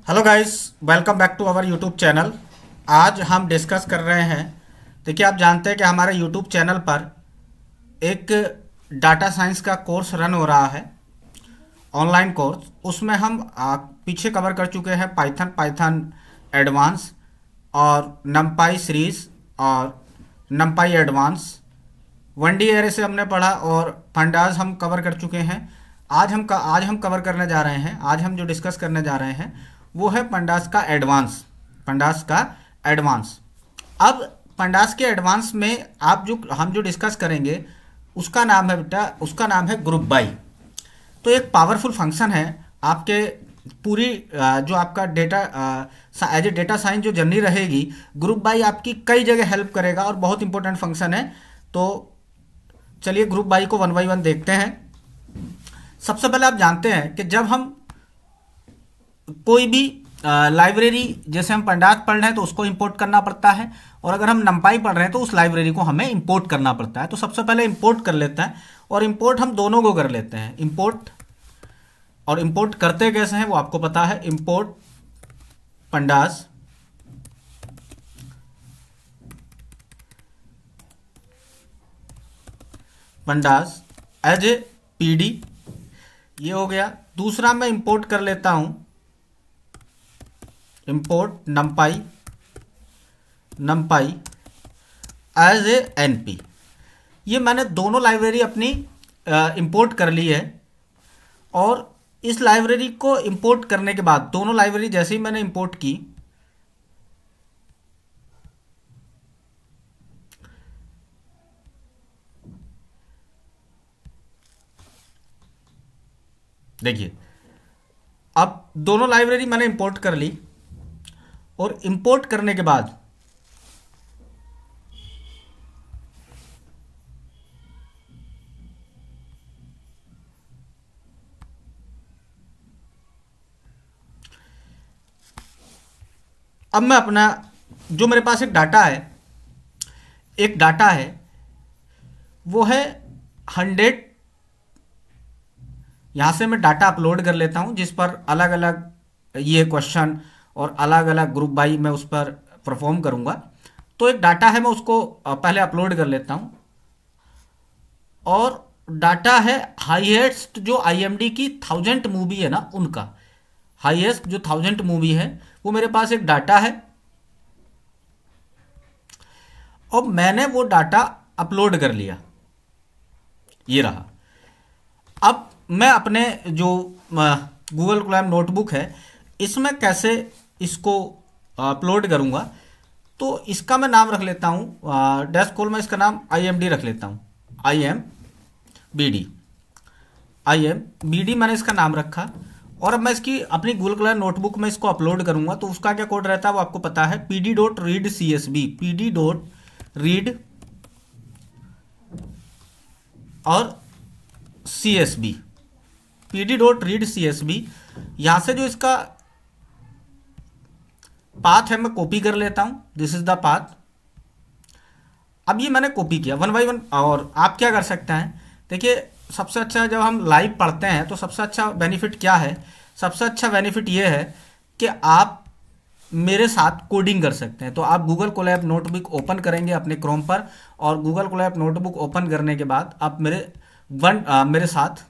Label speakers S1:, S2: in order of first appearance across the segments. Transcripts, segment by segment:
S1: Hello guys, welcome back to our YouTube channel. आज हम discuss कर रहे हैं। देखिए, आप जानते हैं कि हमारे यूट्यूब चैनल पर एक डाटा साइंस का कोर्स रन हो रहा है, ऑनलाइन कोर्स। उसमें हम पीछे कवर कर चुके हैं पाइथन एडवांस और नमपाई सीरीज और नमपाई एडवांस। 1D एरे से हमने पढ़ा और पंडास हम कवर कर चुके हैं। आज हम कवर करने जा रहे हैं। आज हम जो डिस्कस करने जा रहे हैं वो है पंडास का एडवांस। पंडास का एडवांस। अब पंडास के एडवांस में हम जो डिस्कस करेंगे उसका नाम है बेटा, उसका नाम है ग्रुप बाई। तो एक पावरफुल फंक्शन है आपके पूरी जो आपका data as a data science जो जर्नी रहेगी, ग्रुप बाई आपकी कई जगह हेल्प करेगा और बहुत इंपॉर्टेंट फंक्शन है। तो चलिए ग्रुप बाई को वन बाई वन देखते हैं। सबसे पहले आप जानते हैं कि जब हम कोई भी लाइब्रेरी, जैसे हम पंडास पढ़ रहे हैं तो उसको इंपोर्ट करना पड़ता है, और अगर हम नमपाई पढ़ रहे हैं तो उस लाइब्रेरी को हमें इंपोर्ट करना पड़ता है। तो सबसे पहले इंपोर्ट कर लेते हैं, और इंपोर्ट हम दोनों को कर लेते हैं। इंपोर्ट, और इंपोर्ट करते कैसे हैं वो आपको पता है। Import pandas pandas as a PD, ये हो गया। दूसरा मैं इंपोर्ट कर लेता हूं, import NumPy as a NP. ये मैंने दोनों लाइब्रेरी अपनी इंपोर्ट कर ली है, और इस लाइब्रेरी को इंपोर्ट करने के बाद दोनों लाइब्रेरी जैसे ही मैंने इंपोर्ट की, देखिए अब दोनों लाइब्रेरी मैंने इंपोर्ट कर ली, और इंपोर्ट करने के बाद अब मैं अपना जो मेरे पास एक डाटा है वो है 100। यहां से मैं डाटा अपलोड कर लेता हूं जिस पर अलग अलग ये क्वेश्चन और अलग अलग ग्रुप बाई मैं उस पर परफॉर्म करूंगा। तो एक डाटा है, मैं उसको पहले अपलोड कर लेता हूं। और डाटा है हाईएस्ट जो आईएमडी की 1000 मूवी है ना, उनका हाईएस्ट जो 1000 मूवी है वो मेरे पास एक डाटा है, और मैंने वो डाटा अपलोड कर लिया, ये रहा। अब मैं अपने जो गूगल क्लाम नोटबुक है इसमें कैसे इसको अपलोड करूंगा, तो इसका मैं नाम रख लेता हूं डैश कॉल में इसका नाम IMD रख लेता हूं। IMBD मैंने इसका नाम रखा। और अब मैं इसकी अपनी गूगल क्लाम नोटबुक में इसको अपलोड करूंगा, तो उसका क्या कोड रहता है वो आपको पता है, pd.readcsv, pd.read और CSV, pd.readcsv। यहां से जो इसका पाथ है मैं कॉपी कर लेता हूं, दिस इज द पाथ। अब ये मैंने कॉपी किया वन बाई वन। और आप क्या कर सकते हैं, देखिए सबसे अच्छा जब हम लाइव पढ़ते हैं तो सबसे अच्छा बेनिफिट क्या है, सबसे अच्छा बेनिफिट ये है कि आप मेरे साथ कोडिंग कर सकते हैं। तो आप गूगल कोलैब नोटबुक ओपन करेंगे अपने क्रोम पर, और गूगल कोलैब नोटबुक ओपन करने के बाद आप मेरे साथ,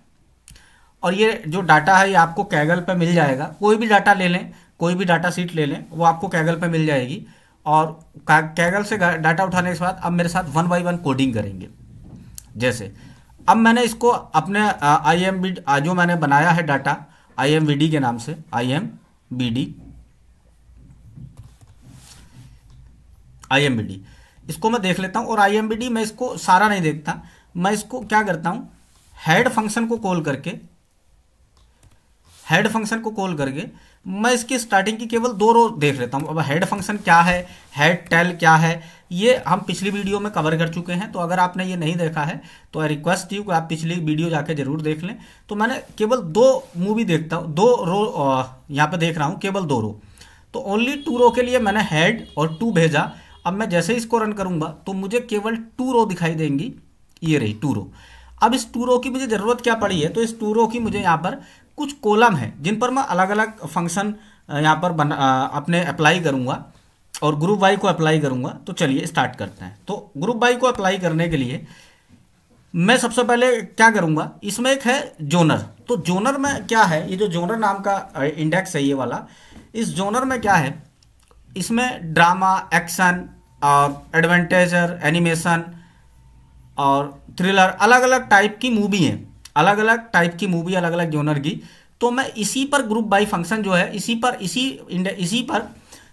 S1: और ये जो डाटा है ये आपको कैगल पे मिल जाएगा। कोई भी डाटा ले लें, कोई भी डाटा सीट ले लें, वो आपको कैगल पे मिल जाएगी। और कैगल से डाटा उठाने के बाद अब मेरे साथ वन बाई वन कोडिंग करेंगे। जैसे अब मैंने इसको अपने IMBD जो मैंने बनाया है डाटा IMBD के नाम से, IMBD इसको मैं देख लेता हूं। और IMBD मैं इसको सारा नहीं देखता, मैं इसको क्या करता हूं, हेड फंक्शन को कॉल करके मैं इसकी स्टार्टिंग की केवल 2 रो देख लेता हूं। अब हेड फंक्शन क्या है, हेड टेल क्या है, ये हम पिछली वीडियो में कवर कर चुके हैं। तो अगर आपने ये नहीं देखा है तो आई रिक्वेस्ट यू कि आप पिछली वीडियो जाके जरूर देख लें। तो मैंने केवल 2 मूवी देखता हूं, 2 रो यहां पे देख रहा हूं, केवल 2 रो। तो ओनली 2 रो के लिए मैंने हेड और 2 भेजा। अब मैं जैसे ही इसको रन करूंगा तो मुझे केवल 2 रो दिखाई देंगी, ये रही 2 रो। अब इस 2 रो की मुझे जरूरत क्या पड़ी है, तो इस 2 रो की मुझे यहाँ पर कुछ कॉलम है जिन पर मैं अलग अलग फंक्शन यहाँ पर अपने अप्लाई करूँगा और ग्रुप बाई को अप्लाई करूँगा। तो चलिए स्टार्ट करते हैं। तो ग्रुप बाई को अप्लाई करने के लिए मैं सबसे पहले क्या करूँगा, इसमें एक है जोनर। तो जोनर में क्या है, ये जो जोनर नाम का इंडेक्स है ये वाला, इस जोनर में क्या है, इसमें ड्रामा, एक्शन और एडवेंचर, एनिमेशन और थ्रिलर, अलग अलग टाइप की मूवी हैं, अलग अलग टाइप की मूवी, अलग अलग जोनर की। तो मैं इसी पर ग्रुप बाई फंक्शन जो है, इसी पर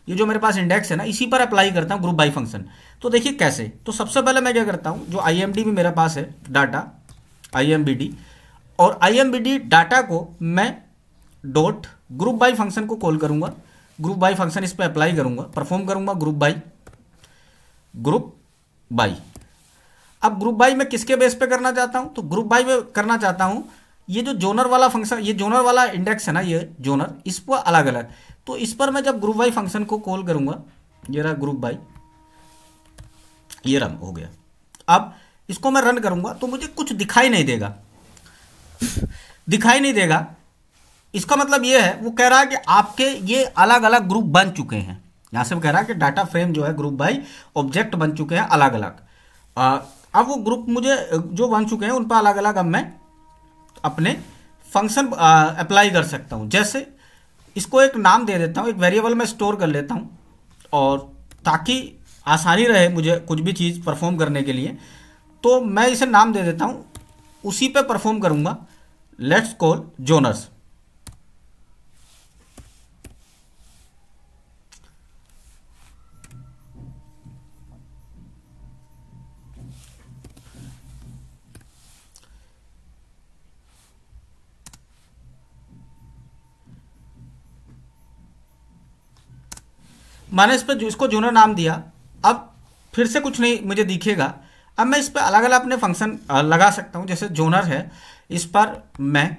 S1: ये जो मेरे पास इंडेक्स है ना, इसी पर अप्लाई करता हूँ ग्रुप बाई फंक्शन। तो देखिए कैसे। तो सबसे पहले मैं क्या करता हूँ, जो IMD में मेरे पास है डाटा IMBD, और IMBD डाटा को मैं डॉट ग्रुप बाई फंक्शन को कॉल करूँगा। ग्रुप बाई फंक्शन इस पर अप्लाई करूँगा, परफॉर्म करूँगा ग्रुप बाई। अब ग्रुप बाई मैं किसके बेस पे करना चाहता हूँ, तो ग्रुप बाई में करना चाहता हूँ ये जो जोनर वाला फंक्शन, ये जोनर वाला इंडेक्स है ना, ये जोनर, इस पर अलग अलग। तो इस पर मैं जब ग्रुप बाई फंक्शन को कॉल करूँगा, ये रहा ग्रुप बाई, ये रन हो गया। अब इसको मैं रन करूँगा तो मुझे कुछ दिखाई नहीं देगा, दिखाई नहीं देगा। इसका मतलब ये है, वो कह रहा है कि आपके ये अलग अलग ग्रुप बन चुके हैं। यहाँ से वो कह रहा है कि डाटा फ्रेम जो है ग्रुप बाई ऑब्जेक्ट बन चुके हैं अलग अलग। अब वो ग्रुप मुझे जो बन चुके हैं उन पर अलग अलग अब मैं अपने फंक्शन अप्लाई कर सकता हूँ। जैसे इसको एक नाम दे देता हूँ, एक वेरिएबल में स्टोर कर लेता हूँ, और ताकि आसानी रहे मुझे कुछ भी चीज़ परफॉर्म करने के लिए, तो मैं इसे नाम दे देता हूँ, उसी पे परफॉर्म करूँगा, लेट्स कॉल जोनर्स। मैंने इस पर इसको जोनर नाम दिया। अब फिर से कुछ नहीं मुझे दिखेगा। अब मैं इस पर अलग अलग अपने फंक्शन लगा सकता हूँ। जैसे जोनर है, इस पर मैं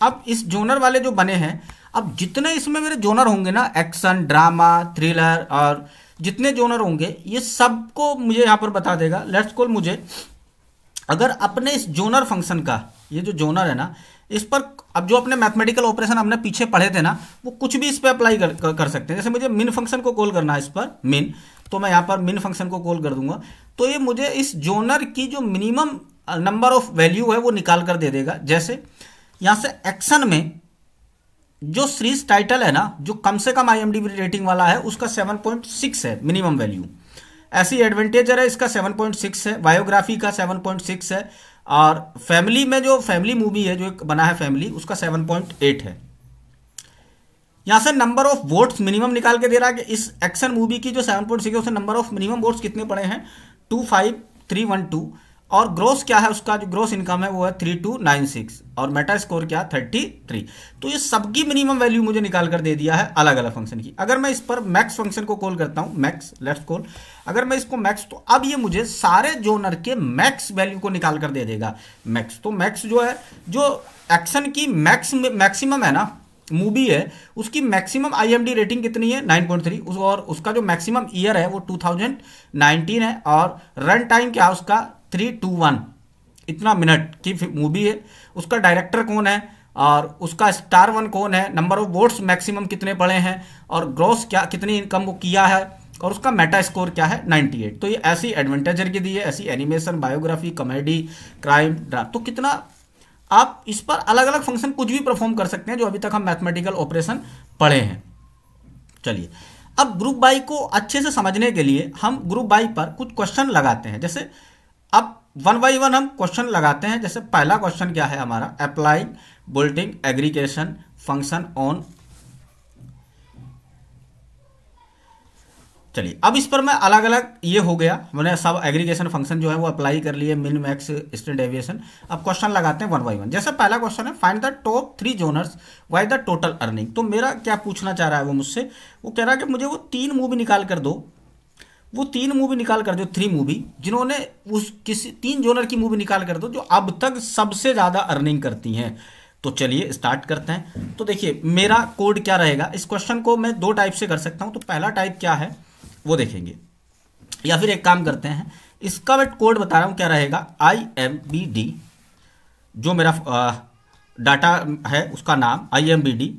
S1: अब इस जोनर वाले जो बने हैं, अब जितने इसमें मेरे जोनर होंगे ना, एक्शन, ड्रामा, थ्रिलर और जितने जोनर होंगे, ये सबको मुझे यहाँ पर बता देगा। लेट्स कॉल मुझे अगर अपने इस जोनर फंक्शन का, ये जो जोनर है ना, इस पर अब जो अपने मैथमेटिकल ऑपरेशन हमने पीछे पढ़े थे ना, वो कुछ भी इस पर अप्लाई कर सकते हैं। जैसे मुझे मिन फंक्शन को कॉल करना है इस पर मिन, तो मैं यहाँ पर मिन फंक्शन को कॉल कर दूंगा। तो ये मुझे इस जोनर की जो मिनिमम नंबर ऑफ वैल्यू है वो निकाल कर दे देगा। जैसे यहाँ से एक्शन में जो सीरीज टाइटल है ना, जो कम से कम IMDb रेटिंग वाला है, उसका 7.6 है मिनिमम वैल्यू। ऐसी एडवेंटेजर है इसका 7.6 है, बायोग्राफी का 7.6 है, और फैमिली में जो फैमिली मूवी है जो एक बना है फैमिली, उसका 7.8 है। यहां से नंबर ऑफ वोट्स मिनिमम निकाल के दे रहा है कि इस एक्शन मूवी की जो 7.6 है उससे नंबर ऑफ मिनिमम वोट्स कितने पड़े हैं, 25312, और ग्रोस क्या है उसका, जो ग्रोस इनकम है वो है 3296, और मेटा स्कोर क्या है 33। तो ये सबकी मिनिमम वैल्यू मुझे निकाल कर दे दिया है अलग अलग फंक्शन की। अगर मैं इस पर मैक्स फंक्शन को कॉल करता हूं, मैक्स, लेट्स कॉल, अगर मैं इसको मैक्स, तो अब ये मुझे सारे जोनर के मैक्स वैल्यू को निकाल कर दे देगा मैक्स। तो मैक्स जो है, जो एक्शन की मैक्सिमम है ना मूवी है, उसकी मैक्सिमम IMDb रेटिंग कितनी है 9.3, और उसका जो मैक्सिमम ईयर है वो 2019 है, और रन टाइम क्या है उसका 321, इतना मिनट की मूवी है। उसका डायरेक्टर कौन है, और उसका स्टार वन कौन है, नंबर ऑफ वोट्स मैक्सिमम कितने पड़े हैं, और ग्रॉस क्या, कितनी इनकम वो किया है, और उसका मेटा स्कोर क्या है 98। तो ये ऐसी एडवेंचर की दी है, ऐसी animation, biography, comedy, crime, drama. तो कितना आप इस पर अलग अलग फंक्शन कुछ भी परफॉर्म कर सकते हैं जो अभी तक हम मैथमेटिकल ऑपरेशन पढ़े हैं। चलिए अब ग्रुप बाई को अच्छे से समझने के लिए हम ग्रुप बाई पर कुछ क्वेश्चन लगाते हैं। जैसे अब 1 बाई 1 हम क्वेश्चन लगाते हैं। जैसे पहला क्वेश्चन क्या है हमारा, apply bulletin aggregation function on. चलिए अब इस पर मैं अलग अलग, ये हो गया, मैंने सब एग्रीगेशन फंक्शन जो है वो अप्लाई कर लिए, मिन, मैक्स, स्टैंडर्ड डेविएशन। अब क्वेश्चन लगाते हैं 1 बाई 1। जैसे पहला क्वेश्चन है, find the top 3 जोनर्स by the total earning. तो मेरा क्या पूछना चाह रहा है वो मुझसे, वो कह रहा है कि मुझे वो 3 मूवी निकाल कर दो, वो 3 मूवी निकाल कर दो, 3 मूवी जिन्होंने उस किसी 3 जोनर की मूवी निकाल कर दो जो अब तक सबसे ज़्यादा अर्निंग करती हैं। तो चलिए स्टार्ट करते हैं। तो देखिए मेरा कोड क्या रहेगा, इस क्वेश्चन को मैं 2 टाइप से कर सकता हूँ। तो पहला टाइप क्या है वो देखेंगे, या फिर एक काम करते हैं, इसका मैं कोड बता रहा हूँ क्या रहेगा, IMBD जो मेरा डाटा है उसका नाम IMBD,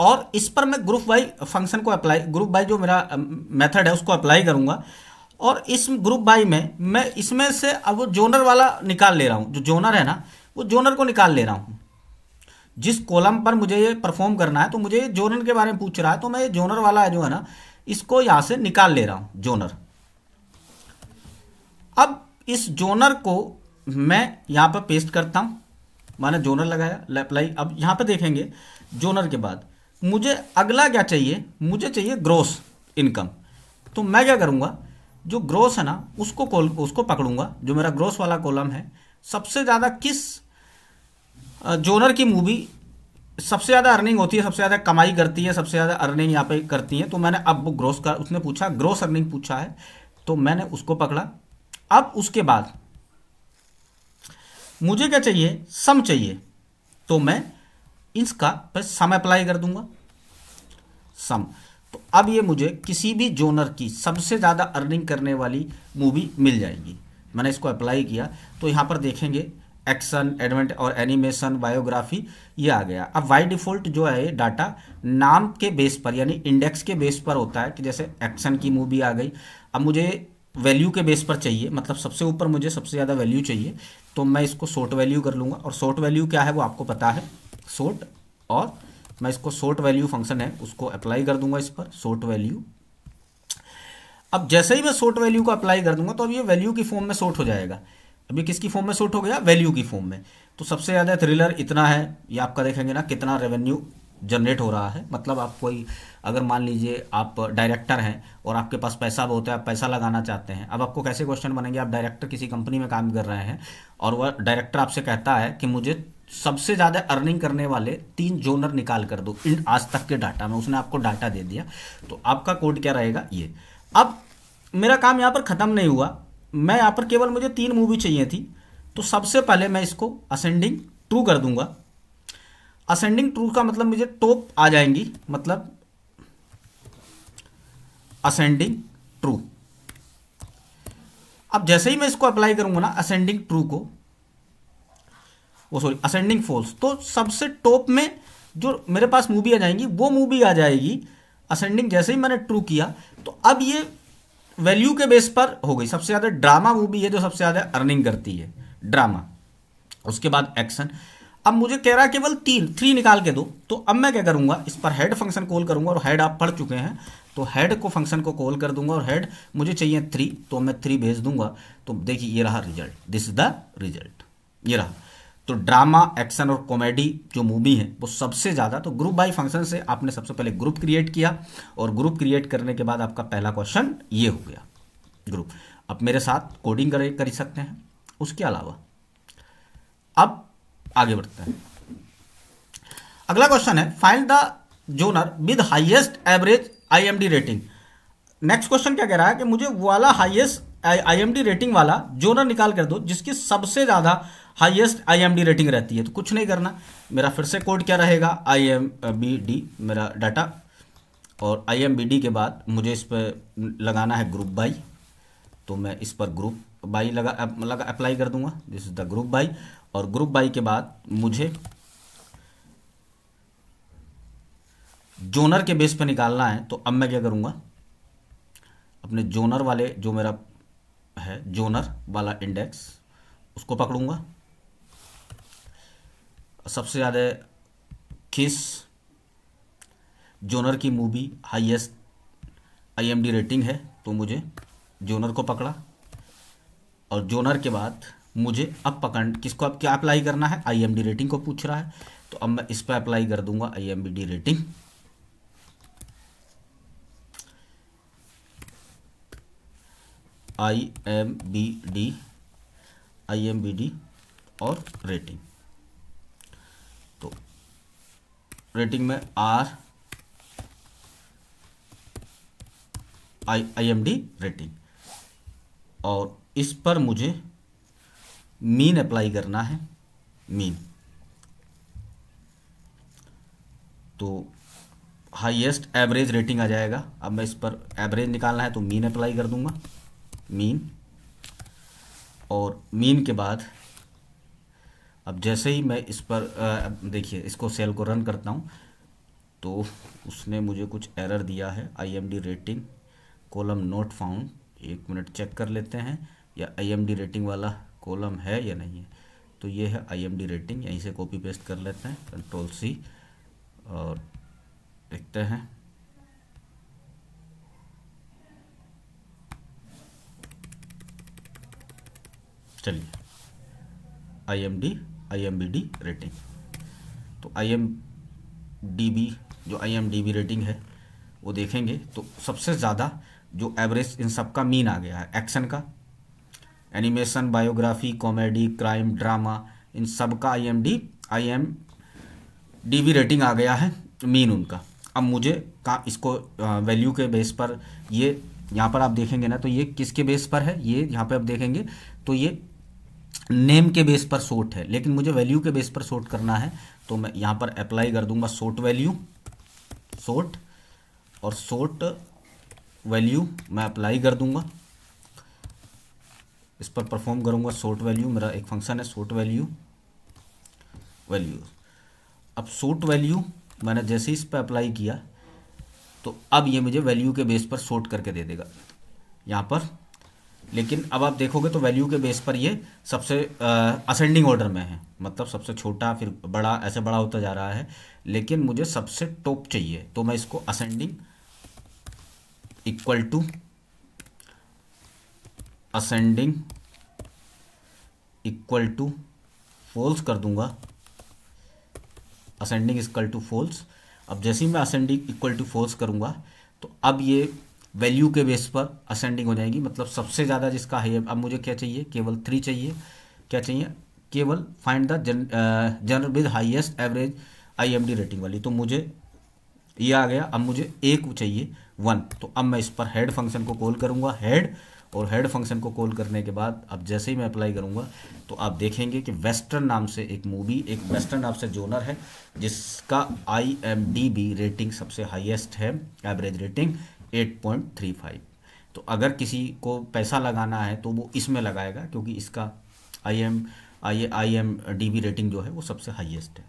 S1: और इस पर मैं ग्रुप बाई फंक्शन को अप्लाई, ग्रुप बाई जो मेरा मेथड है उसको अप्लाई करूंगा। और इस ग्रुप बाई में मैं इसमें से अब वो जोनर वाला निकाल ले रहा हूं, जो जोनर है ना वो जोनर को निकाल ले रहा हूं। जिस कॉलम पर मुझे ये परफॉर्म करना है तो मुझे जोनर के बारे में पूछ रहा है, तो मैं ये जोनर वाला जो है ना इसको यहां से निकाल ले रहा हूं, जोनर। अब इस जोनर को मैं यहां पर पेस्ट करता हूं, मैंने जोनर लगाया, अप्लाई। अब यहां पर देखेंगे जोनर के बाद मुझे अगला क्या चाहिए, मुझे चाहिए ग्रोस इनकम। तो मैं क्या करूंगा, जो ग्रोस है ना उसको पकड़ूंगा, जो मेरा ग्रोस वाला कॉलम है। सबसे ज़्यादा किस जोनर की मूवी सबसे ज़्यादा अर्निंग होती है, सबसे ज़्यादा कमाई करती है, सबसे ज़्यादा अर्निंग यहाँ पे करती है, तो मैंने अब वो ग्रोस का उसने पूछा, ग्रोस अर्निंग पूछा है, तो मैंने उसको पकड़ा। अब उसके बाद मुझे क्या चाहिए, सम चाहिए, तो मैं इसका पे सम अप्लाई कर दूंगा, सम। तो अब ये मुझे किसी भी जोनर की सबसे ज़्यादा अर्निंग करने वाली मूवी मिल जाएगी। मैंने इसको अप्लाई किया तो यहाँ पर देखेंगे एक्शन, एडवेंट और एनिमेशन, बायोग्राफी, ये आ गया। अब बाय डिफ़ॉल्ट जो है ये डाटा नाम के बेस पर यानी इंडेक्स के बेस पर होता है कि जैसे एक्शन की मूवी आ गई। अब मुझे वैल्यू के बेस पर चाहिए, मतलब सबसे ऊपर मुझे सबसे ज़्यादा वैल्यू चाहिए, तो मैं इसको सॉर्ट वैल्यू कर लूँगा। और सॉर्ट वैल्यू क्या है वो आपको पता है, सॉर्ट। और मैं इसको सॉर्ट वैल्यू फंक्शन है उसको अप्लाई कर दूंगा इस पर, सॉर्ट वैल्यू। अब जैसे ही मैं सॉर्ट वैल्यू को अप्लाई कर दूंगा तो अब ये वैल्यू की फॉर्म में सॉर्ट हो जाएगा। अभी किसकी फॉर्म में सॉर्ट हो गया, वैल्यू की फॉर्म में। तो सबसे ज़्यादा थ्रिलर इतना है, ये आपका देखेंगे ना कितना रेवेन्यू जनरेट हो रहा है। मतलब आप कोई, अगर मान लीजिए आप डायरेक्टर हैं और आपके पास पैसा बहुत है, आप पैसा लगाना चाहते हैं। अब आपको कैसे क्वेश्चन बनेंगे, आप डायरेक्टर किसी कंपनी में काम कर रहे हैं और वह डायरेक्टर आपसे कहता है कि मुझे सबसे ज़्यादा अर्निंग करने वाले 3 जोनर निकाल कर दो इन आज तक के डाटा में। उसने आपको डाटा दे दिया, तो आपका कोड क्या रहेगा ये। अब मेरा काम यहाँ पर ख़त्म नहीं हुआ, मैं यहाँ पर केवल मुझे 3 मूवी चाहिए थी। तो सबसे पहले मैं इसको असेंडिंग ट्रू कर दूंगा। असेंडिंग ट्रू का मतलब मुझे टॉप आ जाएंगी, मतलब असेंडिंग ट्रू। अब जैसे ही मैं इसको अप्लाई करूंगा ना असेंडिंग ट्रू को, वो सॉरी असेंडिंग फॉल्स, तो सबसे टॉप में जो मेरे पास मूवी आ जाएंगी वो मूवी आ जाएगी असेंडिंग। जैसे ही मैंने ट्रू किया तो अब ये वैल्यू के बेस पर हो गई। सबसे ज़्यादा ड्रामा मूवी है जो सबसे ज़्यादा अर्निंग करती है, ड्रामा। उसके बाद एक्शन। अब मुझे कह रहा है केवल 3 निकाल के दो, तो अब मैं क्या करूंगा, इस पर हेड फंक्शन कॉल करूंगा। और हेड आप पढ़ चुके हैं, तो हेड को फंक्शन को कॉल कर दूंगा और हेड मुझे चाहिए 3, तो मैं 3 भेज दूंगा। तो देखिए ये रहा result, this is the result, ये रहा। तो ड्रामा, एक्शन और कॉमेडी जो मूवी है वो सबसे ज़्यादा। तो ग्रुप बाई फंक्शन से आपने सबसे पहले ग्रुप क्रिएट किया और ग्रुप क्रिएट करने के बाद आपका पहला क्वेश्चन ये हो गया ग्रुप। अब मेरे साथ कोडिंग कर सकते हैं। उसके अलावा अब आगे बढ़ते हैं। अगला क्वेश्चन है find the genre with highest average IMD rating. Next question क्या कह रहा है कि मुझे वाला हाईएस्ट आईएमडी रेटिंग वाला जोनर निकाल कर दो जिसकी सबसे ज्यादा हाईएस्ट आईएमडी रेटिंग रहती है। तो कुछ नहीं करना, मेरा फिर से कोड क्या रहेगा, IMBD मेरा डाटा, और IMBD के बाद मुझे इस पर लगाना है ग्रुप बाई। तो मैं इस पर ग्रुप बाई लगा अप्लाई कर दूंगा, this is the group by. और ग्रुप बाई के बाद मुझे जोनर के बेस पे निकालना है। तो अब मैं क्या करूंगा, अपने जोनर वाले जो मेरा है जोनर वाला इंडेक्स उसको पकड़ूंगा। सबसे ज़्यादा किस जोनर की मूवी हाईएस्ट IMD रेटिंग है, तो मुझे जोनर को पकड़ा। और जोनर के बाद मुझे अब किसको अब क्या अप्लाई करना है, IMD रेटिंग को पूछ रहा है। तो अब मैं इस पर अप्लाई कर दूंगा IMBD रेटिंग। IMBD और रेटिंग। तो रेटिंग में IMD रेटिंग, और इस पर मुझे मीन अप्लाई करना है, मीन। तो हाईएस्ट एवरेज रेटिंग आ जाएगा। अब मैं इस पर एवरेज निकालना है तो मीन अप्लाई कर दूंगा, मीन। और मीन के बाद अब जैसे ही मैं इस पर देखिए इसको सेल को रन करता हूँ तो उसने मुझे कुछ एरर दिया है, IMD rating column not found. 1 minute check कर लेते हैं या IMD रेटिंग वाला कॉलम है या नहीं है। तो ये है IMD रेटिंग, यहीं से कॉपी पेस्ट कर लेते हैं, Ctrl+C और देखते हैं। चलिए IMBD रेटिंग, तो IMDB जो IMDB रेटिंग है वो देखेंगे तो सबसे ज़्यादा जो एवरेज इन सब का मीन आ गया है, एक्शन का, animation, biography, comedy, crime, drama, इन सब का IMDB रेटिंग आ गया है मीन उनका। अब मुझे इसको वैल्यू के बेस पर, ये यहाँ पर आप देखेंगे ना, तो ये किसके बेस पर है, ये यहाँ पे आप देखेंगे तो ये नेम के बेस पर सोर्ट है, लेकिन मुझे वैल्यू के बेस पर सोर्ट करना है। तो मैं यहाँ पर अप्लाई कर दूंगा सोर्ट वैल्यू, सोर्ट और सोर्ट वैल्यू मैं अप्लाई कर दूंगा, इस पर परफॉर्म करूंगा सोर्ट वैल्यू। मेरा एक फंक्शन है सोर्ट वैल्यू। अब सोर्ट वैल्यू मैंने जैसे ही इस पर अप्लाई किया तो अब ये मुझे वैल्यू के बेस पर सोर्ट करके दे देगा यहाँ पर। लेकिन अब आप देखोगे तो वैल्यू के बेस पर ये सबसे असेंडिंग ऑर्डर में है, मतलब सबसे छोटा फिर बड़ा, ऐसे बड़ा होता जा रहा है। लेकिन मुझे सबसे टॉप चाहिए, तो मैं इसको ascending equal to ascending equal to false कर दूंगा, असेंडिंग इक्वल टू फॉल्स। अब जैसे ही मैं असेंडिंग इक्वल टू फॉल्स करूंगा तो अब ये वैल्यू के बेस पर असेंडिंग हो जाएगी, मतलब सबसे ज़्यादा जिसका है। अब मुझे क्या चाहिए, केवल 3 चाहिए। क्या चाहिए, केवल find the general with highest average IMD rating वाली, तो मुझे ये आ गया। अब मुझे एक चाहिए 1, तो अब मैं इस पर हेड फंक्शन को कॉल करूँगा, हेड, और हेड फंक्शन को कॉल करने के बाद अब जैसे ही मैं अप्लाई करूँगा तो आप देखेंगे कि वेस्टर्न नाम से एक मूवी, एक वेस्टर्न नाम से जोनर है जिसका IMDB रेटिंग सबसे हाईएस्ट है, एवरेज रेटिंग 8.35। तो अगर किसी को पैसा लगाना है तो वो इसमें लगाएगा, क्योंकि इसका IMDB रेटिंग जो है वो सबसे हाईएस्ट है।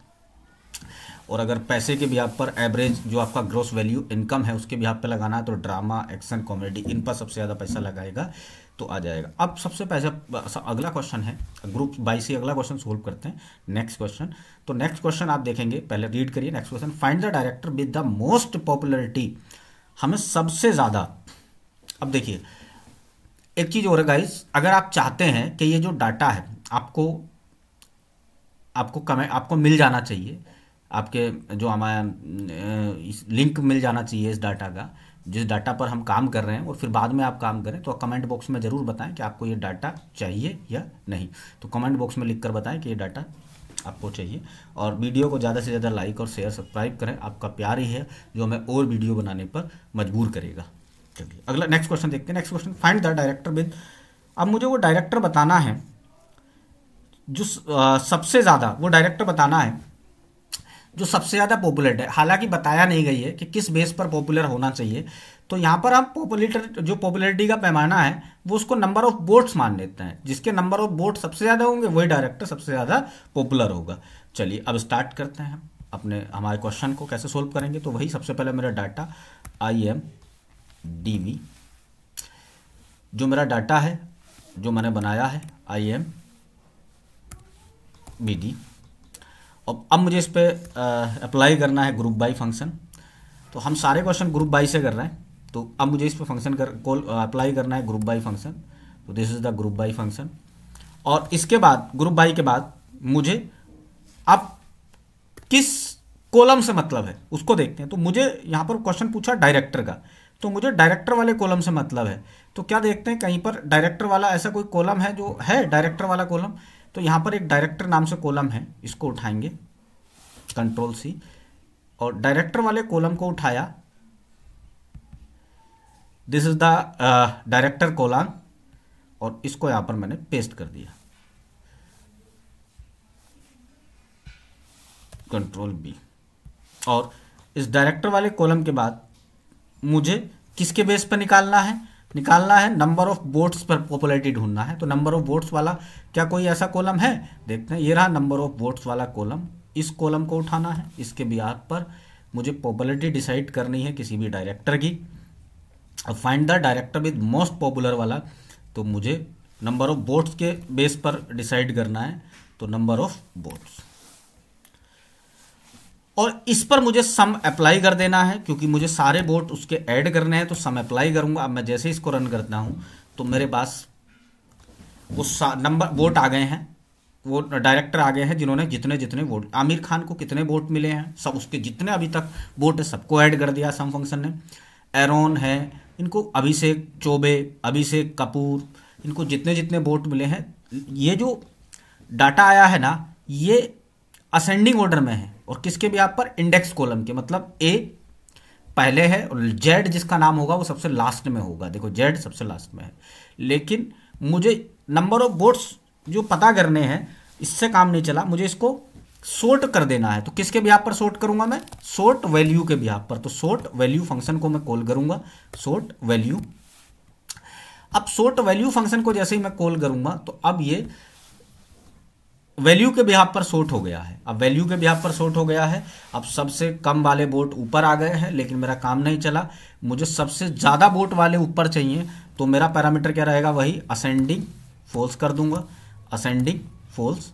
S1: और अगर पैसे के बिहाफ पर, एवरेज जो आपका ग्रॉस वैल्यू इनकम है उसके बिहाफ पे लगाना है तो ड्रामा, एक्शन, कॉमेडी, इन पर सबसे ज़्यादा पैसा लगाएगा तो आ जाएगा। अब सबसे पैसा अगला क्वेश्चन है, ग्रुप बाई से अगला क्वेश्चन सोल्व करते हैं, नेक्स्ट क्वेश्चन। तो नेक्स्ट क्वेश्चन आप देखेंगे, पहले रीड करिए next question. Find the director with the most popularity, हमें सबसे ज़्यादा। अब देखिए एक चीज़ और है गाइस, अगर आप चाहते हैं कि ये जो डाटा है आपको मिल जाना चाहिए, आपके जो हमारा लिंक मिल जाना चाहिए इस डाटा का, जिस डाटा पर हम काम कर रहे हैं, और फिर बाद में आप काम करें, तो कमेंट बॉक्स में ज़रूर बताएं कि आपको ये डाटा चाहिए या नहीं। तो कमेंट बॉक्स में लिख कर बताएं कि ये डाटा आपको चाहिए, और वीडियो को ज़्यादा से ज़्यादा लाइक और शेयर सब्सक्राइब करें। आपका प्यार ही है जो हमें और वीडियो बनाने पर मजबूर करेगा। चलिए अगला नेक्स्ट क्वेश्चन देखते हैं। Next question, find the director with, अब मुझे वो डायरेक्टर बताना है जो सबसे ज़्यादा, वो डायरेक्टर बताना है जो सबसे ज़्यादा पॉपुलर है। हालांकि बताया नहीं गई है कि किस बेस पर पॉपुलर होना चाहिए, तो यहाँ पर हम पॉपुलरिटी का पैमाना है वो उसको नंबर ऑफ वोट्स मान लेते हैं। जिसके नंबर ऑफ वोट सबसे ज़्यादा होंगे वही डायरेक्टर सबसे ज़्यादा पॉपुलर होगा। चलिए अब स्टार्ट करते हैं हम हमारे क्वेश्चन को कैसे सोल्व करेंगे। तो वही सबसे पहले मेरा डाटा IMDB, जो मेरा डाटा है जो मैंने बनाया है IMBD। अब मुझे इस पर अप्लाई करना है ग्रुप बाई फंक्शन। तो हम सारे क्वेश्चन ग्रुप बाई से कर रहे हैं, तो अब मुझे इस पर फंक्शन अप्लाई करना है ग्रुप बाई फंक्शन। तो this is the group by function. और इसके बाद ग्रुप बाई के बाद मुझे अब किस कॉलम से मतलब है उसको देखते हैं। तो मुझे यहाँ पर क्वेश्चन पूछा डायरेक्टर का, तो मुझे डायरेक्टर वाले कॉलम से मतलब है। तो क्या देखते हैं कहीं पर डायरेक्टर वाला ऐसा कोई कॉलम है जो है डायरेक्टर वाला कॉलम। तो यहाँ पर एक डायरेक्टर नाम से कॉलम है, इसको उठाएंगे Ctrl+C, और डायरेक्टर वाले कॉलम को उठाया, this is the director column, और इसको यहाँ पर मैंने पेस्ट कर दिया Ctrl+B। और इस डायरेक्टर वाले कॉलम के बाद मुझे किसके बेस पर निकालना है नंबर ऑफ वोट्स पर पॉपुलरिटी ढूंढना है। तो नंबर ऑफ वोट्स वाला क्या कोई ऐसा कॉलम है, देखते हैं। ये रहा नंबर ऑफ वोट्स वाला कॉलम, इस कॉलम को उठाना है, इसके बिहाफ पर मुझे पॉपुलरिटी डिसाइड करनी है किसी भी डायरेक्टर की। अब find the director with most popular वाला, तो मुझे नंबर ऑफ वोट्स के बेस पर डिसाइड करना है, तो नंबर ऑफ वोट्स, और इस पर मुझे सम अप्लाई कर देना है क्योंकि मुझे सारे वोट उसके ऐड करने हैं, तो सम अप्लाई करूंगा। अब मैं जैसे इसको रन करता हूं तो मेरे पास वो नंबर वोट आ गए हैं, वो डायरेक्टर आ गए हैं जिन्होंने जितने जितने वोट, आमिर खान को कितने वोट मिले हैं, सब उसके जितने अभी तक वोट है सबको ऐड कर दिया सम फंक्शन ने। एरोन है, इनको अभिषेक चौबे, अभिषेक कपूर, इनको जितने जितने वोट मिले हैं, ये जो डाटा आया है ना ये असेंडिंग ऑर्डर में है, और किसके भी आप पर इंडेक्स कॉलम के, मतलब ए पहले है और जेड जिसका नाम होगा वो सबसे लास्ट में होगा। देखो जेड सबसे लास्ट में है, लेकिन मुझे नंबर ऑफ वोट्स जो पता करने हैं इससे काम नहीं चला, मुझे इसको सोर्ट कर देना है। तो किसके बिहाफ पर सोर्ट करूंगा मैं, सोर्ट वैल्यू के बिहाफ पर। तो सोर्ट वैल्यू फंक्शन को मैं कॉल करूंगा, सोर्ट वैल्यू। अब सोर्ट वैल्यू फंक्शन को जैसे ही मैं कॉल करूंगा तो अब ये वैल्यू के बिहाफ पर सोर्ट हो गया है। अब वैल्यू के बिहाफ पर सोर्ट हो गया है, अब सबसे कम वाले वोट ऊपर आ गए हैं, लेकिन मेरा काम नहीं चला, मुझे सबसे ज़्यादा वोट वाले ऊपर चाहिए। तो मेरा पैरामीटर क्या रहेगा, वही असेंडिंग फॉल्स कर दूंगा, असेंडिंग फॉल्स।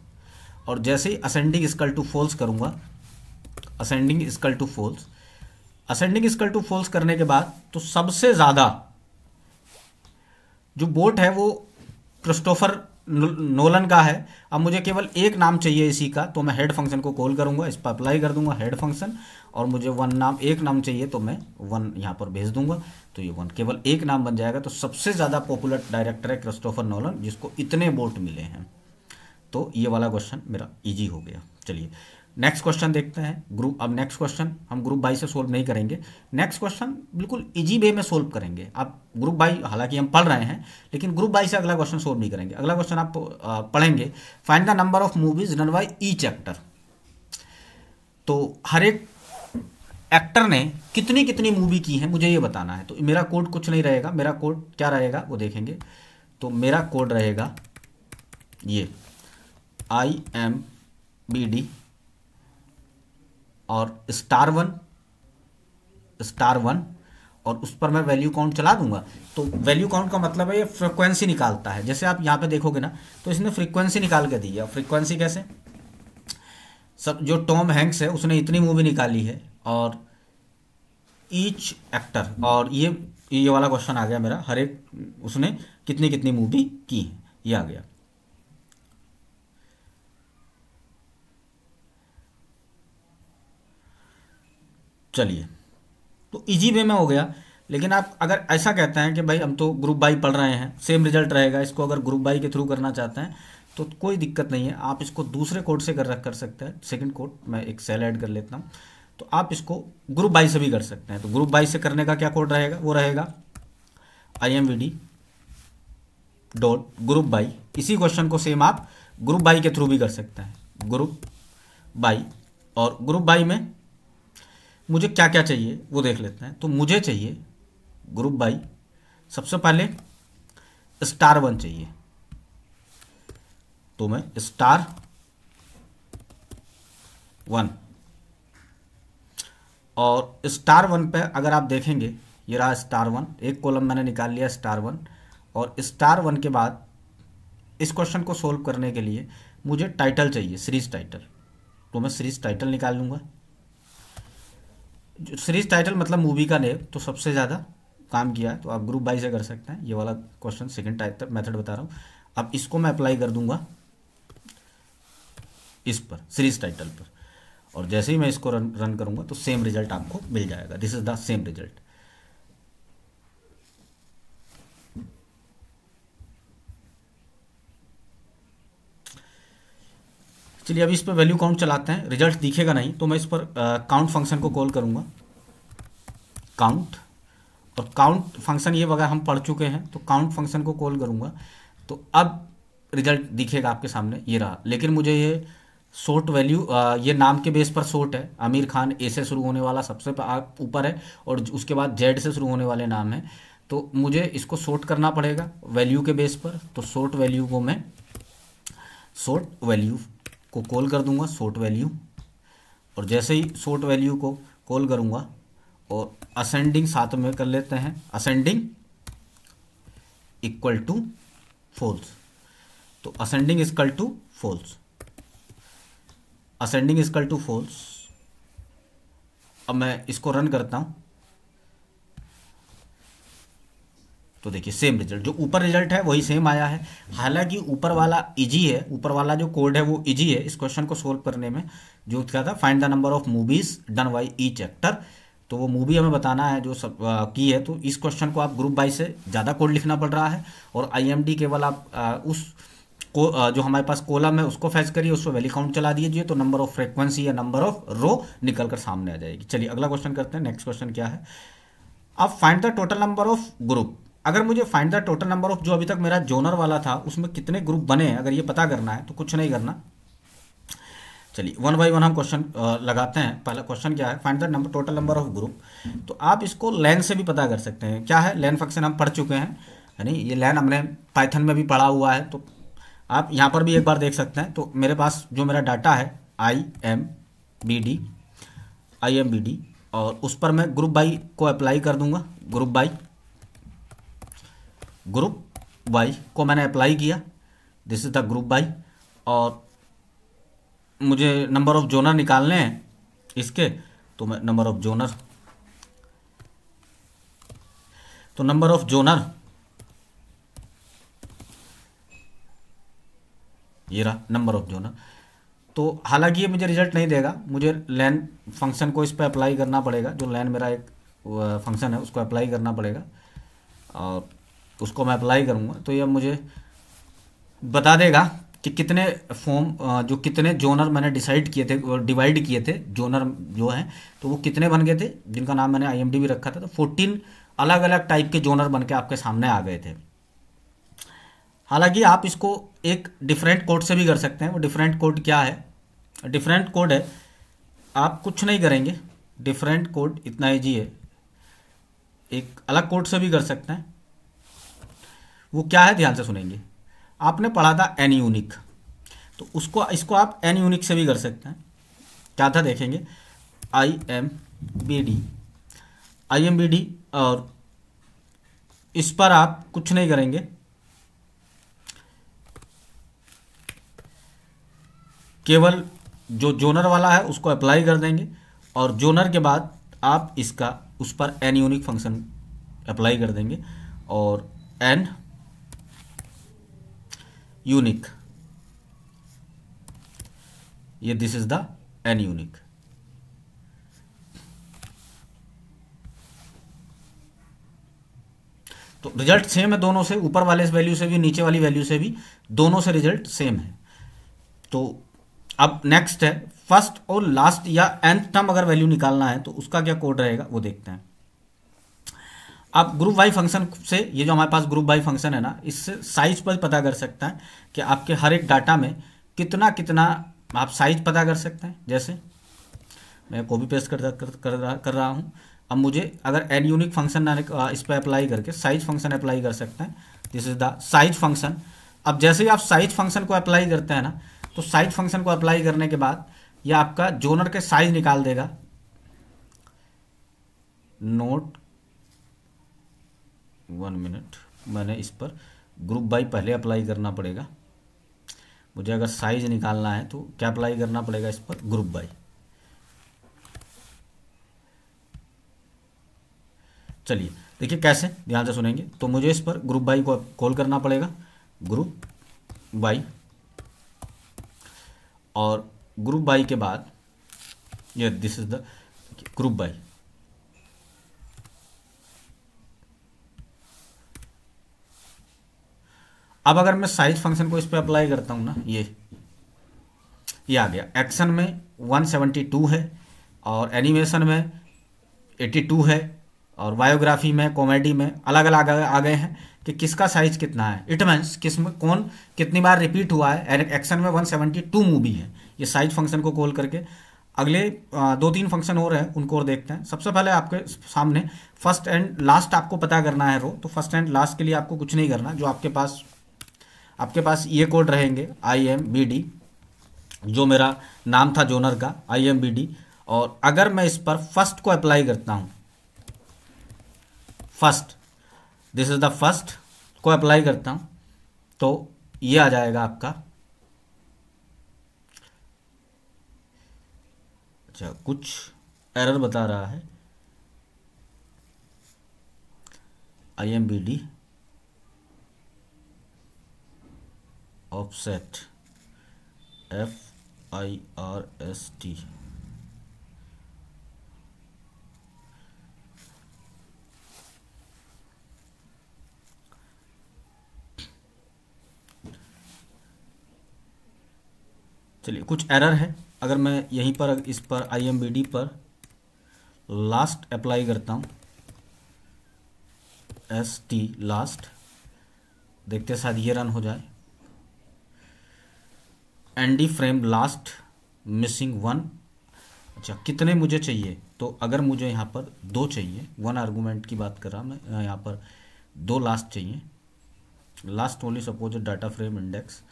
S1: और जैसे ही असेंडिंग इक्वल टू फॉल्स करूंगा, ascending equal to false, ascending equal to false करने के बाद तो सबसे ज़्यादा जो वोट है वो क्रिस्टोफर नोलन का है। अब मुझे केवल एक नाम चाहिए इसी का, तो मैं हेड फंक्शन को कॉल करूंगा, इस पर अप्लाई कर दूंगा हेड फंक्शन, और मुझे वन नाम, एक नाम चाहिए तो मैं वन यहाँ पर भेज दूंगा, तो ये वन केवल एक नाम बन जाएगा। तो सबसे ज़्यादा पॉपुलर डायरेक्टर है क्रिस्टोफर नोलन, जिसको इतने वोट मिले हैं। तो ये वाला क्वेश्चन मेरा इजी हो गया। चलिए नेक्स्ट क्वेश्चन देखते हैं ग्रुप। अब नेक्स्ट क्वेश्चन हम ग्रुप बाई से सोल्व नहीं करेंगे, नेक्स्ट क्वेश्चन बिल्कुल इजी वे में सोल्व करेंगे। आप ग्रुप बाई हालांकि हम पढ़ रहे हैं, लेकिन ग्रुप बाई से अगला क्वेश्चन सोल्व नहीं करेंगे। अगला क्वेश्चन आप पढ़ेंगे, find the number of movies run by each actor. तो हर एक एक्टर ने कितनी कितनी मूवी की है मुझे ये बताना है। तो मेरा कोड कुछ नहीं रहेगा, मेरा कोड क्या रहेगा वो देखेंगे। तो मेरा कोड रहेगा ये IMBD और *1 और उस पर मैं वैल्यू काउंट चला दूंगा। तो वैल्यू काउंट का मतलब है ये फ्रीक्वेंसी निकालता है। जैसे आप यहाँ पे देखोगे ना तो इसने फ्रीक्वेंसी निकाल के दी है। फ्रीक्वेंसी कैसे, सब जो टॉम हैंक्स है उसने इतनी मूवी निकाली है, और ईच एक्टर, और ये वाला क्वेश्चन आ गया मेरा, हर एक उसने कितनी कितनी मूवी की है, ये आ गया। चलिए तो इजी वे में हो गया। लेकिन आप अगर ऐसा कहते हैं कि भाई हम तो ग्रुप बाई पढ़ रहे हैं, सेम रिजल्ट रहेगा, इसको अगर ग्रुप बाई के थ्रू करना चाहते हैं तो कोई दिक्कत नहीं है, आप इसको दूसरे कोड से कर सकते हैं। सेकंड कोड मैं एक सेल ऐड कर लेता हूँ, तो आप इसको ग्रुप बाई से भी कर सकते हैं। तो ग्रुप बाई से करने का क्या कोड रहेगा, वो रहेगा IMVD डॉट ग्रुप बाई। इसी क्वेश्चन को सेम आप ग्रुप बाई के थ्रू भी कर सकते हैं, ग्रुप बाई। और ग्रुप बाई में मुझे क्या क्या चाहिए वो देख लेते हैं। तो मुझे चाहिए ग्रुप बाई, सबसे पहले *1 चाहिए, तो मैं *1 और *1 पे अगर आप देखेंगे ये रहा *1, एक कॉलम मैंने निकाल लिया *1। और *1 के बाद इस क्वेश्चन को सोल्व करने के लिए मुझे टाइटल चाहिए, सीरीज टाइटल, तो मैं सीरीज टाइटल निकाल लूँगा। सीरीज टाइटल मतलब मूवी का नेम, तो सबसे ज़्यादा काम किया है, तो आप ग्रुप बाई से कर सकते हैं। ये वाला क्वेश्चन सेकंड टाइप मेथड बता रहा हूँ। अब इसको मैं अप्लाई कर दूंगा इस पर, सीरीज टाइटल पर, और जैसे ही मैं इसको रन करूंगा तो सेम रिजल्ट आपको मिल जाएगा। This is the same result. चलिए अभी इस पर वैल्यू काउंट चलाते हैं, रिजल्ट दिखेगा नहीं, तो मैं इस पर काउंट फंक्शन को कॉल करूंगा, काउंट। और काउंट फंक्शन ये वगैरह हम पढ़ चुके हैं, तो काउंट फंक्शन को कॉल करूंगा तो अब रिजल्ट दिखेगा आपके सामने, ये रहा। लेकिन मुझे ये सोर्ट वैल्यू, ये नाम के बेस पर सोर्ट है। आमिर खान ए से शुरू होने वाला सबसे ऊपर है, और उसके बाद जेड से शुरू होने वाले नाम है। तो मुझे इसको सोर्ट करना पड़ेगा वैल्यू के बेस पर। तो सोर्ट वैल्यू को मैं सोर्ट वैल्यू को कॉल कर दूंगा, सोर्ट वैल्यू। और जैसे ही सोर्ट वैल्यू को कॉल करूँगा और असेंडिंग साथ में कर लेते हैं, असेंडिंग इक्वल टू फॉल्स। तो ascending equal to false, ascending equal to false. अब मैं इसको रन करता हूँ तो देखिए सेम रिजल्ट, जो ऊपर रिजल्ट है वही सेम आया है। हालांकि ऊपर वाला इजी है, ऊपर वाला जो कोड है वो इजी है इस क्वेश्चन को सोल्व करने में। जो क्या था, find the number of movies done by each actor, तो वो मूवी हमें बताना है जो सब की है। तो इस क्वेश्चन को आप ग्रुप बाई से ज़्यादा कोड लिखना पड़ रहा है और IMD केवल आप उस को जो हमारे पास कॉलम है उसको फैच करिए, उसको वैल्यू काउंट चला दीजिए तो नंबर ऑफ फ्रीक्वेंसी या नंबर ऑफ रो निकल कर सामने आ जाएगी। चलिए अगला क्वेश्चन करते हैं। नेक्स्ट क्वेश्चन क्या है, अब find the total number of group. अगर मुझे find the total number of, जो अभी तक मेरा जोनर वाला था उसमें कितने ग्रुप बने हैं, अगर ये पता करना है तो कुछ नहीं करना। चलिए वन बाई वन हम क्वेश्चन लगाते हैं। पहला क्वेश्चन क्या है, find the number total number of group. तो आप इसको लेन से भी पता कर सकते हैं। क्या है, लेन फंक्शन हम पढ़ चुके हैं, यानी ये लेन हमने पाइथन में भी पढ़ा हुआ है। तो आप यहाँ पर भी एक बार देख सकते हैं। तो मेरे पास जो मेरा डाटा है IMBD और उस पर मैं ग्रुप बाई को अप्लाई कर दूंगा। ग्रुप बाई को मैंने अप्लाई किया, this is the group by. और मुझे नंबर ऑफ जोनर निकालने हैं इसके, तो मैं नंबर ऑफ जोनर, तो नंबर ऑफ जोनर ये रहा नंबर ऑफ जोनर। तो हालांकि ये मुझे रिजल्ट नहीं देगा, मुझे लेन फंक्शन को इस पर अप्लाई करना पड़ेगा। जो लेन मेरा एक फंक्शन है उसको अप्लाई करना पड़ेगा और उसको मैं अप्लाई करूँगा तो ये मुझे बता देगा कि कितने फॉर्म, जो कितने जोनर मैंने डिसाइड किए थे, डिवाइड किए थे जोनर जो हैं, तो वो कितने बन गए थे, जिनका नाम मैंने IMD भी रखा था। तो 14 अलग अलग टाइप के जोनर बन के आपके सामने आ गए थे। हालांकि आप इसको एक डिफरेंट कोड से भी कर सकते हैं। वो डिफरेंट कोड क्या है, डिफरेंट कोड है, आप कुछ नहीं करेंगे, डिफरेंट कोड इतना ईजी है, एक अलग कोड से भी कर सकते हैं। वो क्या है, ध्यान से सुनेंगे। आपने पढ़ा था N यूनिक, तो इसको आप N यूनिक से भी कर सकते हैं। क्या था देखेंगे, IMBD और इस पर आप कुछ नहीं करेंगे, केवल जो जोनर वाला है उसको अप्लाई कर देंगे और जोनर के बाद आप इसका उस पर N यूनिक फंक्शन अप्लाई कर देंगे और N यूनिक, ये this is the N unique. तो रिजल्ट सेम है दोनों से, ऊपर वाले वैल्यू से भी नीचे वाली वैल्यू से भी, दोनों से रिजल्ट सेम है। तो अब नेक्स्ट है फर्स्ट और लास्ट या nth टर्म अगर वैल्यू निकालना है तो उसका क्या कोड रहेगा वो देखते हैं। अब ग्रुप बाई फंक्शन से, ये जो हमारे पास ग्रुप बाई फंक्शन है ना, इससे साइज पर पता कर सकता है कि आपके हर एक डाटा में कितना कितना आप साइज पता कर सकते हैं। जैसे मैं कॉपी पेस्ट कर रहा हूँ। अब मुझे अगर N यूनिक फंक्शन इस पर अप्लाई करके साइज फंक्शन अप्लाई कर सकते हैं, this is the size function. अब जैसे ही आप साइज फंक्शन को अप्लाई करते हैं ना, तो साइज फंक्शन को अप्लाई करने के बाद ये आपका जोनर के साइज निकाल देगा। नोट 1 मिनट, मैंने इस पर ग्रुप बाई पहले अप्लाई करना पड़ेगा। मुझे अगर साइज निकालना है तो क्या अप्लाई करना पड़ेगा इस पर, ग्रुप बाई। चलिए देखिए कैसे, ध्यान से सुनेंगे। तो मुझे इस पर ग्रुप बाई को कॉल करना पड़ेगा, ग्रुप बाई, और ग्रुप बाई के बाद ये this is the group by. अब अगर मैं साइज फंक्शन को इस पे अप्लाई करता हूं ना, ये आ गया। एक्शन में 172 है और एनिमेशन में 82 है और बायोग्राफी में, कॉमेडी में अलग अलग आ गए हैं कि किसका साइज कितना है। इट मीन्स किसमें कौन कितनी बार रिपीट हुआ है। एक्शन में 172 मूवी है। ये साइज फंक्शन को कॉल करके अगले 2-3 फंक्शन और हैं, उनको और देखते हैं। सबसे पहले आपके सामने फर्स्ट एंड लास्ट आपको पता करना है रो। तो फर्स्ट एंड लास्ट के लिए आपको कुछ नहीं करना, जो आपके पास ये कोड रहेंगे IMBD, जो मेरा नाम था जोनर का IMBD, और अगर मैं इस पर फर्स्ट को अप्लाई करता हूं, first, this is the first को अप्लाई करता हूं, तो ये आ जाएगा आपका, अच्छा कुछ एरर बता रहा है, IMBD ऑफसेट FIRST, चलिए कुछ एरर है। अगर मैं यहीं पर इस पर IMBD पर लास्ट अप्लाई करता हूँ, ST लास्ट, देखते हैं शायद ये रन हो जाए। ND फ्रेम लास्ट मिसिंग 1, अच्छा कितने मुझे चाहिए, तो अगर मुझे यहाँ पर 2 चाहिए, 1 आर्गूमेंट की बात कर रहा मैं, यहाँ पर 2 लास्ट चाहिए, last only suppose data frame index,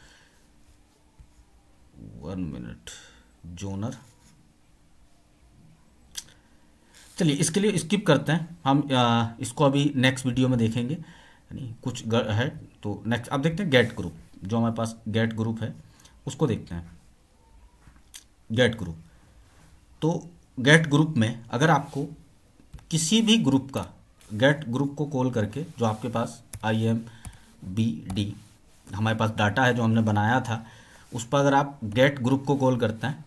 S1: 1 minute genre, चलिए इसके लिए स्किप करते हैं हम, इसको अभी नेक्स्ट वीडियो में देखेंगे, यानी कुछ है तो नेक्स्ट। अब देखते हैं गेट ग्रुप, जो हमारे पास गेट ग्रुप है उसको देखते हैं। गेट ग्रुप, तो गेट ग्रुप में अगर आपको किसी भी ग्रुप का, गेट ग्रुप को कॉल करके, जो आपके पास IMBD हमारे पास डाटा है जो हमने बनाया था, उस पर अगर आप गेट ग्रुप को कॉल करते हैं,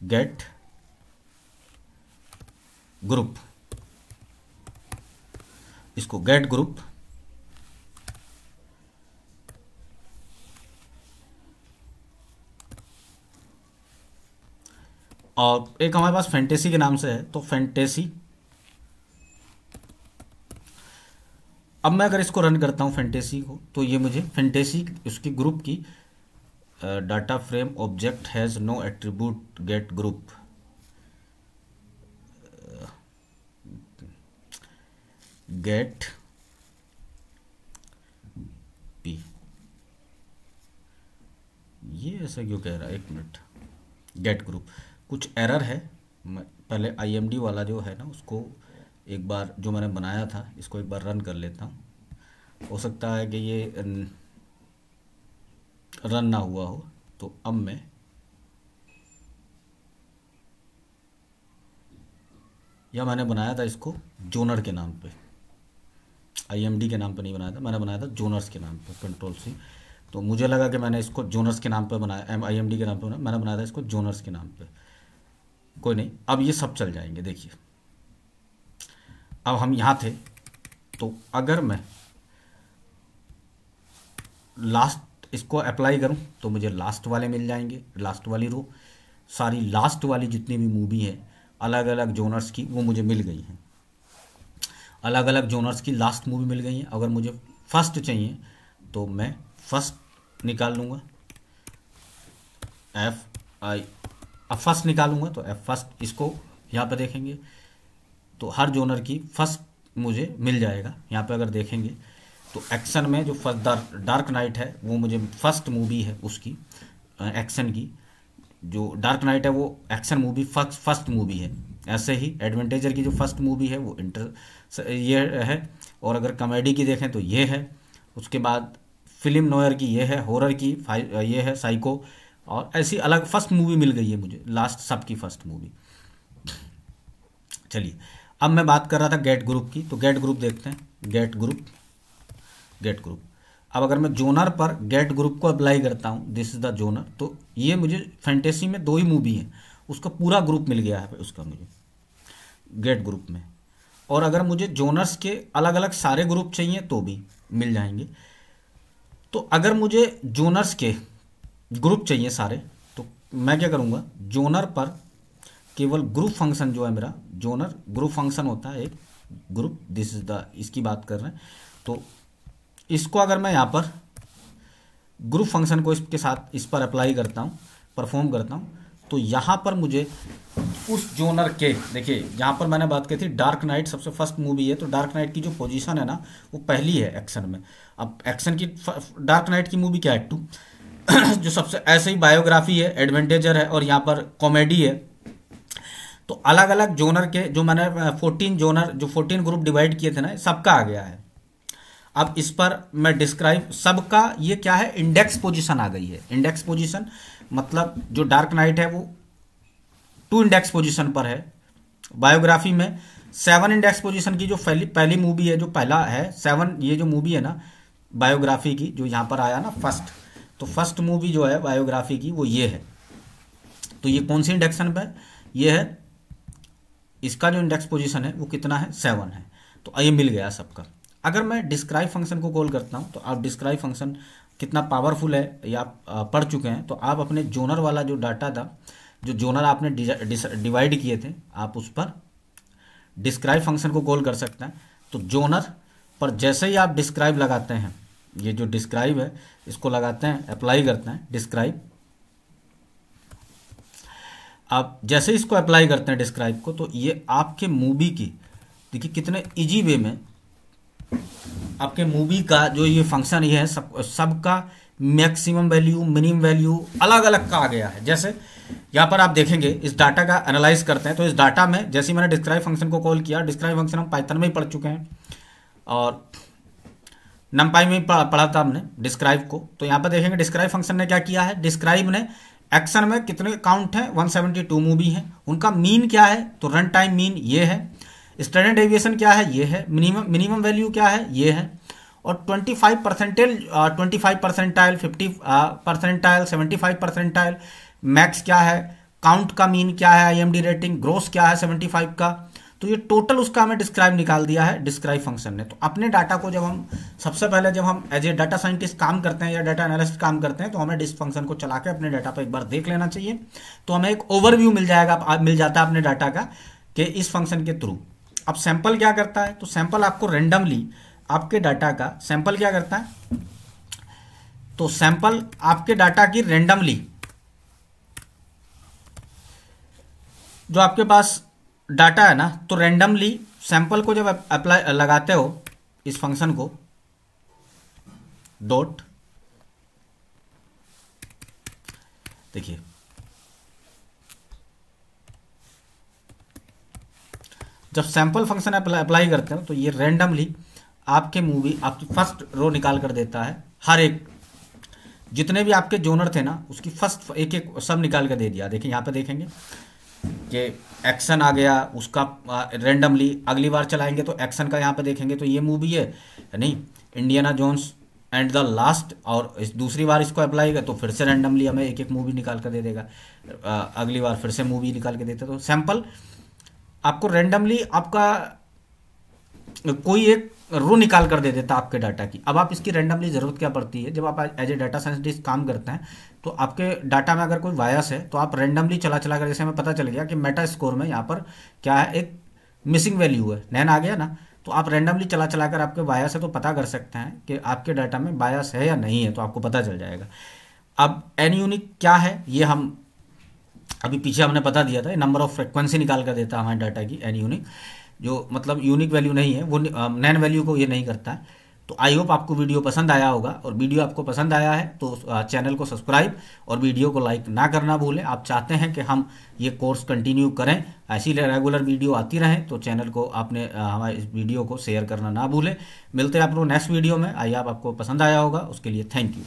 S1: गेट ग्रुप, इसको गेट ग्रुप, और एक हमारे पास फैंटेसी के नाम से है, तो फैंटेसी। अब मैं अगर इसको रन करता हूं फैंटेसी को, तो ये मुझे फैंटेसी उसकी ग्रुप की data frame object has no attribute get group, get P, ये ऐसा क्यों कह रहा है, 1 मिनट, गेट ग्रुप कुछ एरर है। मैं पहले IMD वाला जो है ना, उसको एक बार जो मैंने बनाया था, इसको एक बार रन कर लेता हूँ, हो सकता है कि ये रन ना हुआ हो। तो अब मैं यह मैंने बनाया था इसको जोनर के नाम पे, IMD के नाम पे नहीं बनाया था, मैंने बनाया था जोनर्स के नाम पे, Ctrl+C। तो मुझे लगा कि मैंने इसको जोनर्स के नाम पे बनाया, IMD के नाम पे मैंने बनाया था इसको जोनर्स के नाम पे, कोई नहीं, अब ये सब चल जाएंगे। देखिए अब हम यहाँ थे, तो अगर मैं लास्ट इसको अप्लाई करूँ तो मुझे लास्ट वाले मिल जाएंगे, लास्ट वाली रो, सारी लास्ट वाली जितनी भी मूवी है अलग अलग जोनर्स की, वो मुझे मिल गई हैं, अलग अलग जोनर्स की लास्ट मूवी मिल गई हैं। अगर मुझे फर्स्ट चाहिए तो मैं फर्स्ट निकाल लूँगा, अब फर्स्ट निकालूंगा तो फर्स्ट, इसको यहाँ पे देखेंगे तो हर जोनर की फर्स्ट मुझे मिल जाएगा। यहाँ पे अगर देखेंगे तो एक्शन में जो फर्स्ट डार्क नाइट है, वो मुझे फर्स्ट मूवी है उसकी, एक्शन की जो डार्क नाइट है वो एक्शन मूवी फर्स्ट मूवी है। ऐसे ही एडवेंचर की जो फर्स्ट मूवी है वो ये है, और अगर कॉमेडी की देखें तो ये है, उसके बाद फिल्म नोयर की ये है, हॉरर की ये है साइको, और ऐसी अलग फर्स्ट मूवी मिल गई है मुझे, लास्ट सबकी फर्स्ट मूवी। चलिए अब मैं बात कर रहा था गेट ग्रुप की, तो गेट ग्रुप देखते हैं, गेट ग्रुप, गेट ग्रुप। अब अगर मैं जोनर पर गेट ग्रुप को अप्लाई करता हूँ, दिस इज द जोनर, तो ये मुझे फैंटेसी में 2 ही मूवी है, उसका पूरा ग्रुप मिल गया है उसका मुझे गेट ग्रुप में। और अगर मुझे जोनर्स के अलग अलग सारे ग्रुप चाहिए तो भी मिल जाएंगे। तो अगर मुझे जोनर्स के ग्रुप चाहिए सारे, तो मैं क्या करूँगा, जोनर पर केवल ग्रुप फंक्शन जो है मेरा, जोनर ग्रुप फंक्शन होता है एक ग्रुप, दिस इज द, इसकी बात कर रहे हैं। तो इसको अगर मैं यहाँ पर ग्रुप फंक्शन को इसके साथ इस पर अप्लाई करता हूँ, परफॉर्म करता हूँ, तो यहाँ पर मुझे उस जोनर के, देखिए यहाँ पर मैंने बात की थी डार्क नाइट सबसे फर्स्ट मूवी है, तो डार्क नाइट की जो पोजीशन है ना वो पहली है एक्शन में। अब एक्शन की डार्क नाइट की मूवी क्या है, 2 जो सबसे ऐसे ही बायोग्राफी है, एडवेंचर है, और यहाँ पर कॉमेडी है, तो अलग अलग जोनर के जो मैंने 14 जोनर जो 14 ग्रुप डिवाइड किए थे ना, सबका आ गया है। अब इस पर मैं डिस्क्राइब सबका, ये क्या है, इंडेक्स पोजीशन आ गई है। इंडेक्स पोजीशन मतलब जो डार्क नाइट है वो 2 इंडेक्स पोजीशन पर है। बायोग्राफी में 7 इंडेक्स पोजीशन की जो पहली मूवी है, जो पहला है 7, ये जो मूवी है ना बायोग्राफी की, जो यहाँ पर आया ना फर्स्ट, तो फर्स्ट मूवी जो है बायोग्राफी की वो ये है। तो ये कौन सी इंडेक्शन पे, ये है, इसका जो इंडेक्स पोजीशन है वो कितना है, 7 है। तो ये मिल गया सबका। अगर मैं डिस्क्राइब फंक्शन को कॉल करता हूँ तो आप डिस्क्राइब फंक्शन कितना पावरफुल है ये आप पढ़ चुके हैं। तो आप अपने जोनर वाला जो डाटा था, जो जोनर आपने डिवाइड किए थे, आप उस पर डिस्क्राइब फंक्शन को कॉल कर सकते हैं। तो जोनर पर जैसे ही आप डिस्क्राइब लगाते हैं, ये जो डिस्क्राइब है इसको लगाते हैं, अप्लाई करते हैं डिस्क्राइब। आप जैसे इसको अप्लाई करते हैं डिस्क्राइब को, तो ये आपके मूवी की, देखिए कितने इजी वे में आपके मूवी का जो ये फंक्शन ये है सबका मैक्सिमम वैल्यू, मिनिमम वैल्यू अलग अलग का आ गया है। जैसे यहाँ पर आप देखेंगे, इस डाटा का एनालाइज करते हैं तो इस डाटा में जैसे मैंने डिस्क्राइब फंक्शन को कॉल किया, डिस्क्राइब फंक्शन हम पाइथन में ही पढ़ चुके हैं और नमपाई में पढ़ा था हमने डिस्क्राइब को। तो यहाँ पर देखेंगे डिस्क्राइब फंक्शन ने क्या किया है, डिस्क्राइब ने एक्शन में कितने काउंट है, 172 मूवी है, उनका मीन क्या है, तो रन टाइम मीन ये है, स्टैंडर्ड डेविएशन क्या है, ये है, मिनिमम वैल्यू क्या है, ये है, और 25 परसेंटाइल, 50 परसेंटाइल, 75 परसेंटाइल, मैक्स क्या है, काउंट का मीन क्या है, IMD रेटिंग, ग्रोस क्या है 75 का। तो ये टोटल उसका हमें डिस्क्राइब निकाल दिया है डिस्क्राइब फंक्शन ने। तो अपने डाटा को जब हम सबसे पहले जब हम एज ए डाटा साइंटिस्ट काम करते हैं या डाटा एनालिस्ट काम करते हैं, तो हमें डिस्क फंक्शन को चला के अपने डाटा पर एक बार देख लेना चाहिए। तो हमें एक ओवरव्यू मिल जाता है अपने डाटा का कि इस फंक्शन के थ्रू। अब सैंपल क्या करता है, तो सैंपल आपको रेंडमली आपके डाटा का सैंपल क्या करता है, तो सैंपल आपके डाटा की रेंडमली जो आपके पास डाटा है ना, तो रेंडमली सैंपल को जब अप्लाई लगाते हो इस फंक्शन को डॉट, देखिए जब सैंपल फंक्शन अप्लाई करते हो तो ये रेंडमली आपके मूवी आपकी फर्स्ट रो निकाल कर देता है। हर एक जितने भी आपके जोनर थे ना उसकी फर्स्ट एक एक सब निकाल कर दे दिया। देखिए यहाँ पे देखेंगे कि एक्शन आ गया उसका रेंडमली, अगली बार चलाएंगे तो एक्शन का यहाँ पे देखेंगे तो ये मूवी है नहीं, Indiana Jones and the last, और दूसरी बार इसको अप्लाई कर तो फिर से रेंडमली हमें एक एक मूवी निकाल कर दे देगा, अगली बार फिर से मूवी निकाल के देते। तो सैंपल आपको रेंडमली आपका कोई एक रो निकाल कर दे देता आपके डाटा की। अब आप इसकी रेंडमली ज़रूरत क्या पड़ती है, जब आप एज ए डाटा साइंटिस्ट काम करते हैं तो आपके डाटा में अगर कोई वायस है तो आप रेंडमली चला कर, जैसे हमें पता चल गया कि मेटा स्कोर में यहाँ पर क्या है, एक मिसिंग वैल्यू है, नैन आ गया ना, तो आप रेंडमली चला कर आपके बायस है तो पता कर सकते हैं कि आपके डाटा में बायस है या नहीं है, तो आपको पता चल जाएगा। अब एन यूनिक क्या है, ये हम अभी पीछे हमने बता दिया था, नंबर ऑफ फ्रिक्वेंसी निकाल कर देता है हमारे डाटा की। एन यूनिक जो मतलब यूनिक वैल्यू नहीं है, वो नैन वैल्यू को ये नहीं करता है। तो आई होप आपको वीडियो पसंद आया होगा, और वीडियो आपको पसंद आया है तो चैनल को सब्सक्राइब और वीडियो को लाइक ना करना भूलें। आप चाहते हैं कि हम ये कोर्स कंटिन्यू करें, ऐसी रेगुलर वीडियो आती रहें, तो चैनल को आपने हमारे इस वीडियो को शेयर करना ना भूलें। मिलते हैं आप लोग नेक्स्ट वीडियो में। आई होप आपको पसंद आया होगा, उसके लिए थैंक यू।